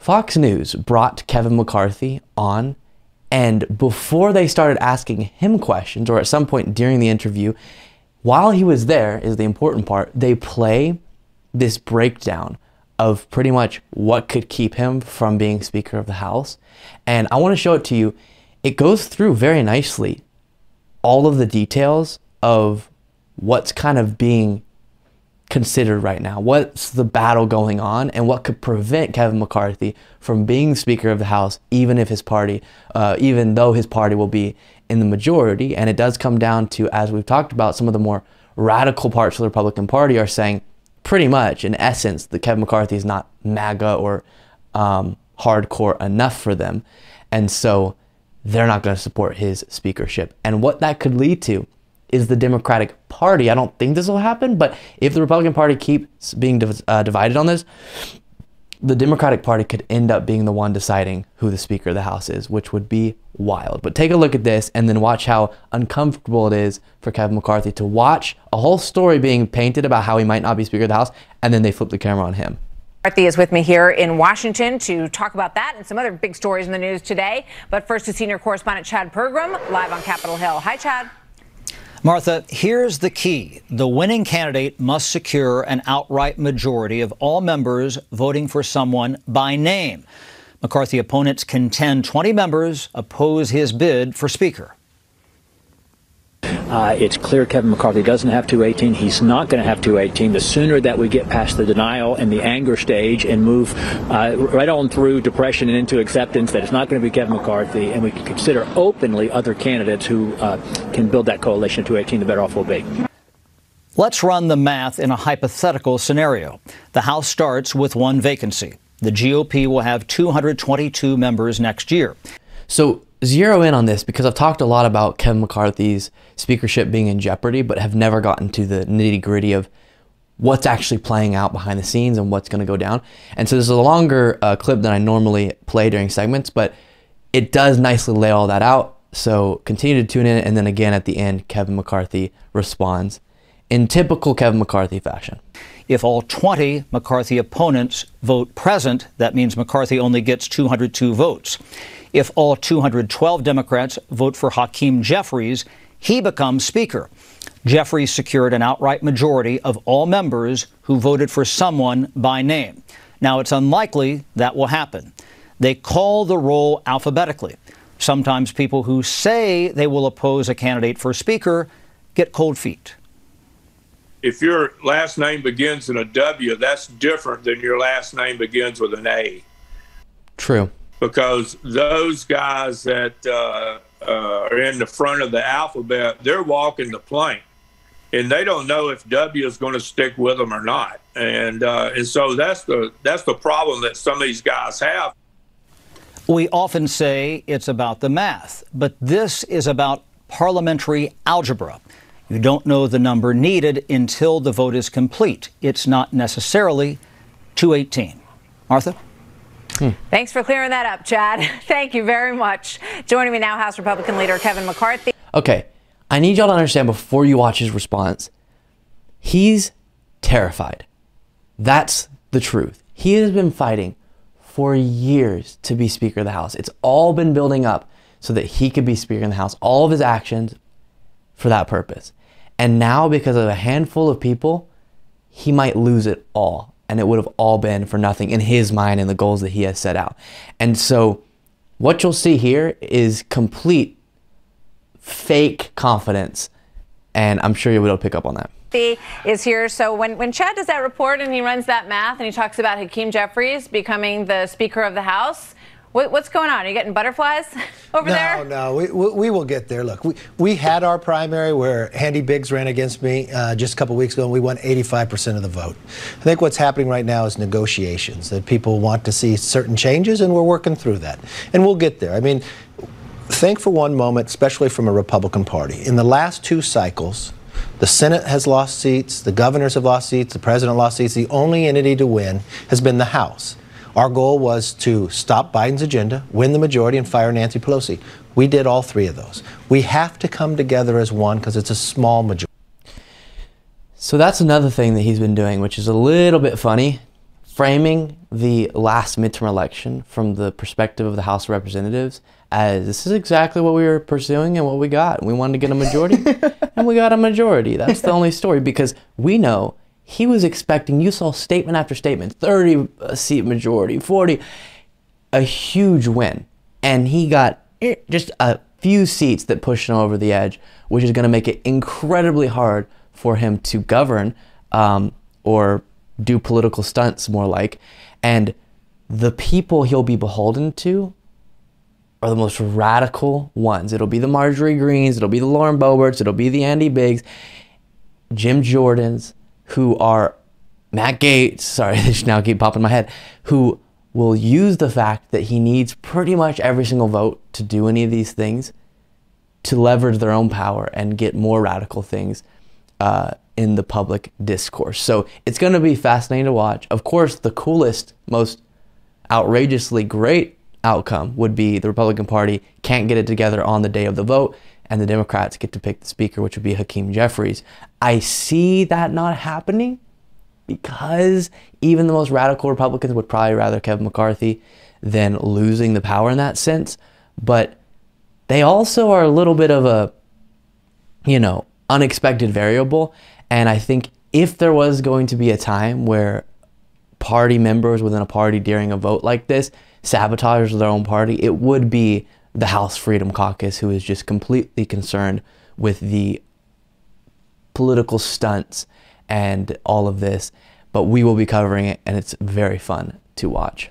Fox News brought Kevin McCarthy on, and before they started asking him questions, or at some point during the interview, while he was there is the important part, they play this breakdown of pretty much what could keep him from being Speaker of the House. And I want to show it to you. It goes through very nicely all of the details of what's kind of being considered right now, what's the battle going on, and what could prevent Kevin McCarthy from being Speaker of the House, even if his party, even though his party will be in the majority. And it does come down to, as we've talked about, some of the more radical parts of the Republican Party are saying pretty much, in essence, that Kevin McCarthy is not MAGA or hardcore enough for them. And so they're not going to support his speakership. And what that could lead to is the Democratic Party. I don't think this will happen, but if the Republican Party keeps being divided on this, the Democratic Party could end up being the one deciding who the Speaker of the House is, which would be wild. But take a look at this and then watch how uncomfortable it is for Kevin McCarthy to watch a whole story being painted about how he might not be Speaker of the House, and then they flip the camera on him. McCarthy is with me here in Washington to talk about that and some other big stories in the news today. But first to senior correspondent Chad Pergram, live on Capitol Hill. Hi, Chad. Martha, here's the key. The winning candidate must secure an outright majority of all members voting for someone by name. McCarthy opponents contend 20 members oppose his bid for Speaker. It's clear Kevin McCarthy doesn't have 218. He's not going to have 218. The sooner that we get past the denial and the anger stage and move right on through depression and into acceptance that it's not going to be Kevin McCarthy, and we can consider openly other candidates who can build that coalition of 218, the better off we'll be. Let's run the math in a hypothetical scenario. The House starts with one vacancy. The GOP will have 222 members next year. So zero in on this, because I've talked a lot about Kevin McCarthy's speakership being in jeopardy, but have never gotten to the nitty-gritty of what's actually playing out behind the scenes and what's going to go down. And so this is a longer clip than I normally play during segments, but it does nicely lay all that out. So continue to tune in, and then again at the end, Kevin McCarthy responds in typical Kevin McCarthy fashion. If all 20 McCarthy opponents vote present, that means McCarthy only gets 202 votes. If all 212 Democrats vote for Hakeem Jeffries, he becomes Speaker. Jeffries secured an outright majority of all members who voted for someone by name. Now, it's unlikely that will happen. They call the roll alphabetically. Sometimes people who say they will oppose a candidate for Speaker get cold feet. If your last name begins in a W, that's different than your last name begins with an A. True. Because those guys that are in the front of the alphabet, they're walking the plank, and they don't know if W is going to stick with them or not. And so that's the problem that some of these guys have. We often say it's about the math, but this is about parliamentary algebra. You don't know the number needed until the vote is complete. It's not necessarily 218. Martha? Thanks for clearing that up, Chad. Thank you very much. Joining me now, House Republican leader Kevin McCarthy. Okay, I need y'all to understand before you watch his response, he's terrified. That's the truth. He has been fighting for years to be Speaker of the House. It's all been building up so that he could be Speaker of the House. All of his actions for that purpose. And now, because of a handful of people, he might lose it all. And it would have all been for nothing in his mind and the goals that he has set out. And so what you'll see here is complete fake confidence. And I'm sure you'll be able to pick up on that. Is here. So when Chad does that report and he runs that math and he talks about Hakeem Jeffries becoming the Speaker of the House, what's going on? Are you getting butterflies over there? No, we will get there. Look, we had our primary where Handy Biggs ran against me just a couple weeks ago, and we won 85% of the vote. I think what's happening right now is negotiations, that people want to see certain changes, and we're working through that. And we'll get there. I mean, think for one moment, especially from a Republican Party. In the last two cycles, the Senate has lost seats, the governors have lost seats, the president lost seats. The only entity to win has been the House. Our goal was to stop Biden's agenda, win the majority, and fire Nancy Pelosi. We did all three of those. We have to come together as one because it's a small majority. So that's another thing that he's been doing, which is a little bit funny. framing the last midterm election from the perspective of the House of Representatives as this is exactly what we were pursuing and what we got. We wanted to get a majority, and we got a majority. That's the only story, because we know he was expecting, you saw statement after statement, 30-seat majority, 40, a huge win. And he got just a few seats that pushed him over the edge, which is going to make it incredibly hard for him to govern or do political stunts, more like. And the people he'll be beholden to are the most radical ones. It'll be the Marjorie Greens, it'll be the Lauren Boeberts, it'll be the Andy Biggs, Jim Jordans, who are Matt Gaetz, sorry, they should now keep popping in my head, who will use the fact that he needs pretty much every single vote to do any of these things to leverage their own power and get more radical things in the public discourse. So it's going to be fascinating to watch. Of course, the coolest, most outrageously great outcome would be the Republican Party can't get it together on the day of the vote, and the Democrats get to pick the speaker, which would be Hakeem Jeffries. I see that not happening because even the most radical Republicans would probably rather Kevin McCarthy than losing the power in that sense. But they also are a little bit of a, unexpected variable. And I think if there was going to be a time where party members within a party during a vote like this sabotage their own party, it would be the House Freedom Caucus, who is just completely concerned with the political stunts and all of this. But we will be covering it, and it's very fun to watch.